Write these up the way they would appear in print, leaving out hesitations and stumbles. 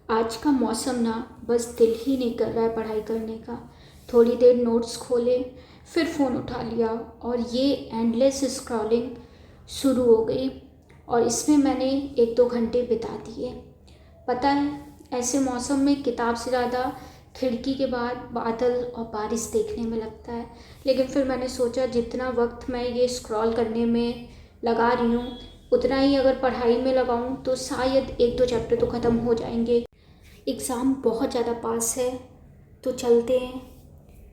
आज का मौसम ना बस दिल ही नहीं कर रहा है पढ़ाई करने का। थोड़ी देर नोट्स खोले, फिर फ़ोन उठा लिया और ये एंडलेस स्क्रॉलिंग शुरू हो गई और इसमें मैंने 1-2 घंटे बिता दिए। पता है, ऐसे मौसम में किताब से ज़्यादा खिड़की के बाद बादल और बारिश देखने में लगता है। लेकिन फिर मैंने सोचा जितना वक्त मैं ये स्क्रॉल करने में लगा रही हूँ, उतना ही अगर पढ़ाई में लगाऊँ तो शायद 1-2 चैप्टर तो ख़त्म हो जाएंगे। एग्ज़ाम बहुत ज़्यादा पास है, तो चलते हैं,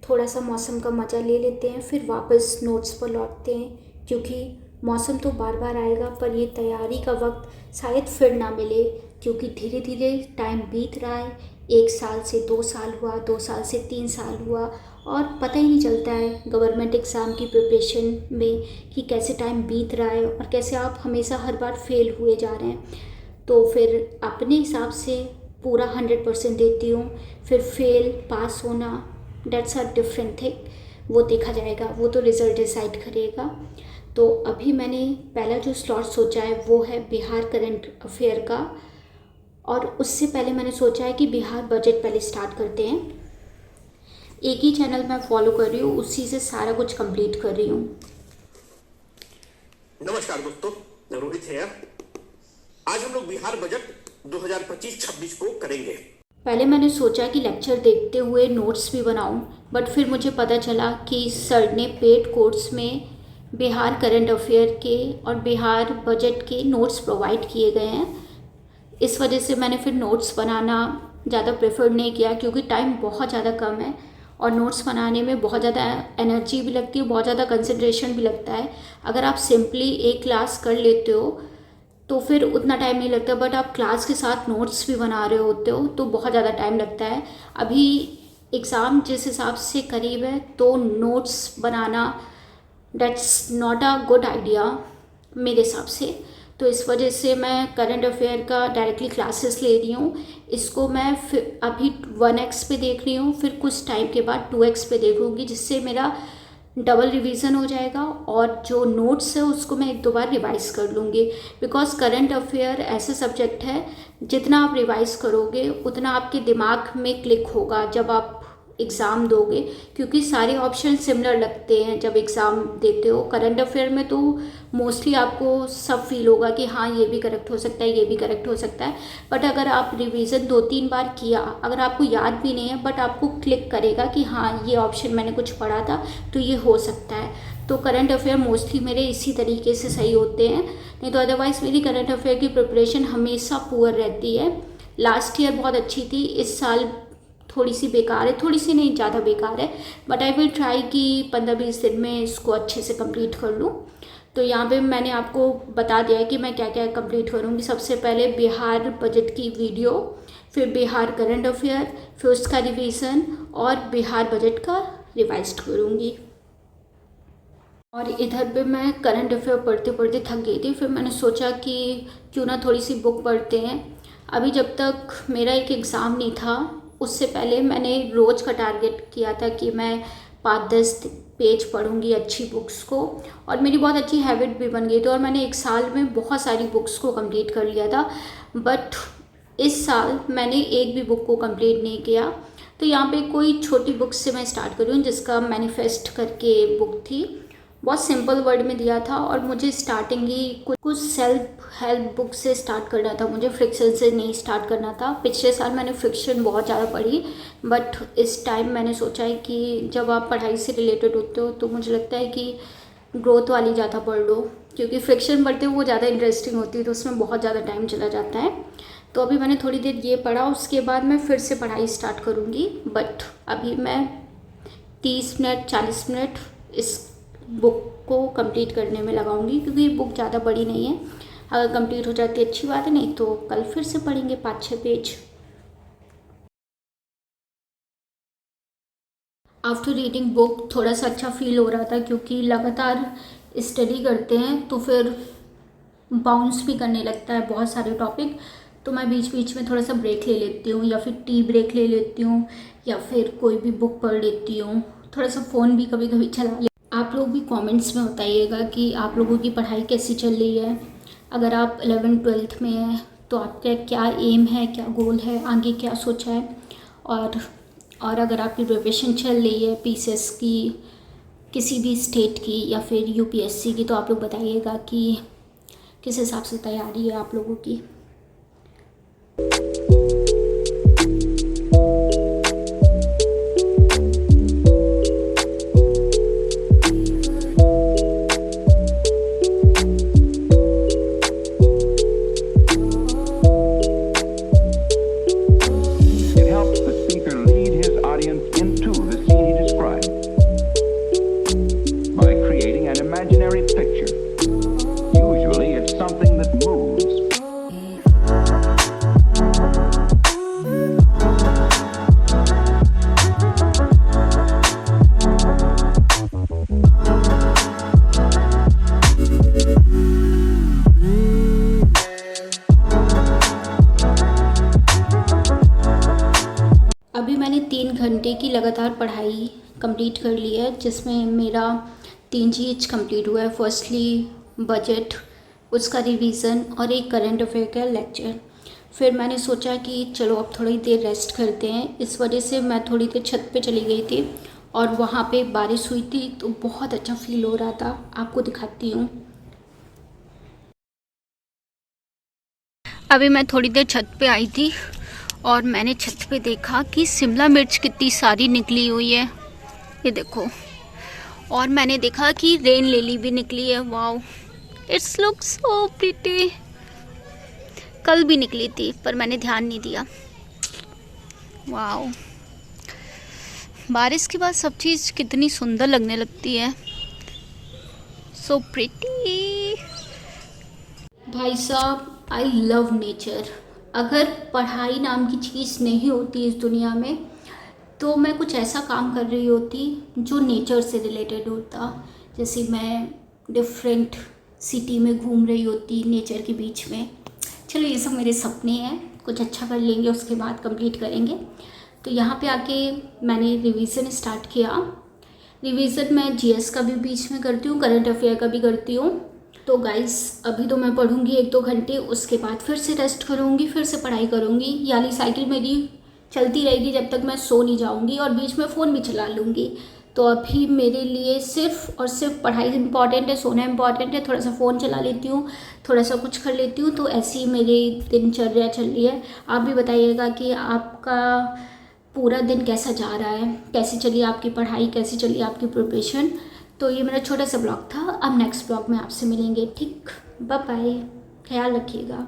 थोड़ा सा मौसम का मज़ा ले लेते हैं, फिर वापस नोट्स पर लौटते हैं। क्योंकि मौसम तो बार बार आएगा, पर ये तैयारी का वक्त शायद फिर ना मिले। क्योंकि धीरे धीरे टाइम बीत रहा है, 1 साल से 2 साल हुआ, 2 साल से 3 साल हुआ और पता ही नहीं चलता है गवर्नमेंट एग्ज़ाम की प्रिपरेशन में कि कैसे टाइम बीत रहा है और कैसे आप हमेशा हर बार फेल हुए जा रहे हैं। तो फिर अपने हिसाब से पूरा 100% देती हूँ, फिर फेल पास होना डेट्स अ डिफरेंट थिंग, वो देखा जाएगा, वो तो रिज़ल्ट डिसाइड करेगा। तो अभी मैंने पहला जो स्लॉट सोचा है वो है बिहार करंट अफेयर का, और उससे पहले मैंने सोचा है कि बिहार बजट पहले स्टार्ट करते हैं। एक ही चैनल मैं फॉलो कर रही हूँ, उसी से सारा कुछ कंप्लीट कर रही हूँ। नमस्कार दोस्तों, मैं रोहित है। आज हम लोग बिहार बजट 2025-26 को करेंगे। पहले मैंने सोचा कि लेक्चर देखते हुए नोट्स भी बनाऊं, बट फिर मुझे पता चला कि सर ने पेड कोर्स में बिहार करंट अफेयर के और बिहार बजट के नोट्स प्रोवाइड किए गए हैं। इस वजह से मैंने फिर नोट्स बनाना ज़्यादा प्रेफर नहीं किया, क्योंकि टाइम बहुत ज़्यादा कम है और नोट्स बनाने में बहुत ज़्यादा एनर्जी भी लगती है, बहुत ज़्यादा कंसंट्रेशन भी लगता है। अगर आप सिंपली एक क्लास कर लेते हो तो फिर उतना टाइम नहीं लगता, बट आप क्लास के साथ नोट्स भी बना रहे होते हो तो बहुत ज़्यादा टाइम लगता है। अभी एग्ज़ाम जिस हिसाब से करीब है, तो नोट्स बनाना that's not a good idea मेरे हिसाब से। तो इस वजह से मैं करंट अफेयर का डायरेक्टली क्लासेस ले रही हूँ। इसको मैं फिर अभी 1x पे देख रही हूँ, फिर कुछ टाइम के बाद 2x पे देखूँगी, जिससे मेरा डबल रिवीजन हो जाएगा और जो नोट्स है उसको मैं 1-2 बार रिवाइज कर लूँगी। बिकॉज करंट अफेयर ऐसा सब्जेक्ट है, जितना आप रिवाइज करोगे उतना आपके दिमाग में क्लिक होगा जब आप एग्ज़ाम दोगे, क्योंकि सारे ऑप्शन सिमिलर लगते हैं जब एग्ज़ाम देते हो। करंट अफेयर में तो मोस्टली आपको सब फील होगा कि हाँ ये भी करेक्ट हो सकता है, ये भी करेक्ट हो सकता है। बट अगर आप रिवीजन 2-3 बार किया, अगर आपको याद भी नहीं है बट आपको क्लिक करेगा कि हाँ ये ऑप्शन मैंने कुछ पढ़ा था तो ये हो सकता है। तो करंट अफेयर मोस्टली मेरे इसी तरीके से सही होते हैं, नहीं तो अदरवाइज़ मेरी करंट अफेयर की प्रिपरेशन हमेशा पुअर रहती है। लास्ट ईयर बहुत अच्छी थी, इस साल थोड़ी सी बेकार है, थोड़ी सी नहीं ज़्यादा बेकार है, बट आई विल ट्राई कि 15-20 दिन में इसको अच्छे से कंप्लीट कर लूँ। तो यहाँ पे मैंने आपको बता दिया है कि मैं क्या क्या कंप्लीट करूँगी। सबसे पहले बिहार बजट की वीडियो, फिर बिहार करंट अफेयर, फिर उसका रिवीजन और बिहार बजट का रिवाइज करूँगी। और इधर पे मैं करंट अफेयर पढ़ते पढ़ते थक गई थी, फिर मैंने सोचा कि क्यों ना थोड़ी सी बुक पढ़ते हैं। अभी जब तक मेरा एक एग्ज़ाम नहीं था, उससे पहले मैंने रोज़ का टारगेट किया था कि मैं 5-10 पेज पढ़ूंगी अच्छी बुक्स को, और मेरी बहुत अच्छी हैबिट भी बन गई थी और मैंने 1 साल में बहुत सारी बुक्स को कंप्लीट कर लिया था। बट इस साल मैंने एक भी बुक को कंप्लीट नहीं किया। तो यहाँ पे कोई छोटी बुक से मैं स्टार्ट कर रही हूँ, जिसका मैनिफेस्ट करके बुक थी, बहुत सिंपल वर्ड में दिया था और मुझे स्टार्टिंग ही कुछ सेल्फ हेल्प बुक से स्टार्ट करना था, मुझे फ्रिक्शन से नहीं स्टार्ट करना था। पिछले साल मैंने फ्रिक्शन बहुत ज़्यादा पढ़ी, बट इस टाइम मैंने सोचा है कि जब आप पढ़ाई से रिलेटेड होते हो तो मुझे लगता है कि ग्रोथ वाली ज़्यादा पढ़ लो, क्योंकि फ्रिक्शन पढ़ते हो वो ज़्यादा इंटरेस्टिंग होती है, तो उसमें बहुत ज़्यादा टाइम चला जाता है। तो अभी मैंने थोड़ी देर ये पढ़ा, उसके बाद मैं फिर से पढ़ाई स्टार्ट करूँगी। बट अभी मैं 30 मिनट 40 मिनट इस बुक को कंप्लीट करने में लगाऊंगी, क्योंकि बुक ज़्यादा बड़ी नहीं है। अगर कंप्लीट हो जाती है अच्छी बात है, नहीं तो कल फिर से पढ़ेंगे 5-6 पेज। आफ्टर रीडिंग बुक थोड़ा सा अच्छा फील हो रहा था, क्योंकि लगातार स्टडी करते हैं तो फिर बाउंस भी करने लगता है बहुत सारे टॉपिक। तो मैं बीच बीच में थोड़ा सा ब्रेक ले लेती हूँ, या फिर टी ब्रेक ले लेती हूँ, या फिर कोई भी बुक पढ़ लेती हूँ, थोड़ा सा फ़ोन भी कभी कभी चला ले। आप लोग भी कमेंट्स में बताइएगा कि आप लोगों की पढ़ाई कैसी चल रही है। अगर आप 11th-12th में हैं तो आपका क्या एम है, क्या गोल है, आगे क्या सोचा है, और अगर आपकी प्रिपरेशन चल रही है पीसीएस की, किसी भी स्टेट की या फिर यूपीएससी की, तो आप लोग बताइएगा कि किस हिसाब से तैयारी है आप लोगों की। It helps the speaker lead his audience into the scene he describes by creating an imaginary picture. Usually it's something that moves. अभी मैंने 3 घंटे की लगातार पढ़ाई कंप्लीट कर ली है, जिसमें मेरा 3 चीज़ कंप्लीट हुआ है। फर्स्टली बजट, उसका रिवीज़न और एक करंट अफेयर का लेक्चर। फिर मैंने सोचा कि चलो अब थोड़ी देर रेस्ट करते हैं, इस वजह से मैं थोड़ी देर छत पे चली गई थी और वहाँ पे बारिश हुई थी, तो बहुत अच्छा फील हो रहा था। आपको दिखाती हूँ। अभी मैं थोड़ी देर छत पे आई थी और मैंने छत पे देखा कि शिमला मिर्च कितनी सारी निकली हुई है, ये देखो। और मैंने देखा कि रेन लिली भी निकली है। Wow, it's look so pretty. कल भी निकली थी पर मैंने ध्यान नहीं दिया। वाओ, बारिश के बाद सब चीज़ कितनी सुंदर लगने लगती है। So pretty. भाई साहब, आई लव नेचर। अगर पढ़ाई नाम की चीज़ नहीं होती इस दुनिया में, तो मैं कुछ ऐसा काम कर रही होती जो नेचर से रिलेटेड होता। जैसे मैं डिफरेंट सिटी में घूम रही होती नेचर के बीच में। चलो, ये सब मेरे सपने हैं, कुछ अच्छा कर लेंगे, उसके बाद कंप्लीट करेंगे। तो यहाँ पे आके मैंने रिवीजन स्टार्ट किया। रिवीजन मैं जीएस का भी बीच में करती हूँ, करंट अफेयर का भी करती हूँ। तो गाइस, अभी तो मैं पढ़ूँगी 1-2 घंटे, उसके बाद फिर से रेस्ट करूँगी, फिर से पढ़ाई करूँगी। यानी साइकिल मेरी चलती रहेगी जब तक मैं सो नहीं जाऊँगी, और बीच में फ़ोन भी चला लूँगी। तो अभी मेरे लिए सिर्फ़ और सिर्फ पढ़ाई इम्पॉर्टेंट है, सोना इम्पॉर्टेंट है। थोड़ा सा फ़ोन चला लेती हूँ, थोड़ा सा कुछ कर लेती हूँ। तो ऐसी ही मेरी दिनचर्या चल रही है। आप भी बताइएगा कि आपका पूरा दिन कैसा जा रहा है, कैसी चली आपकी पढ़ाई, कैसी चली आपकी प्रिपरेशन। तो ये मेरा छोटा सा ब्लॉग था। अब नेक्स्ट ब्लॉग में आपसे मिलेंगे। ठीक, बाय बाय, ख्याल रखिएगा।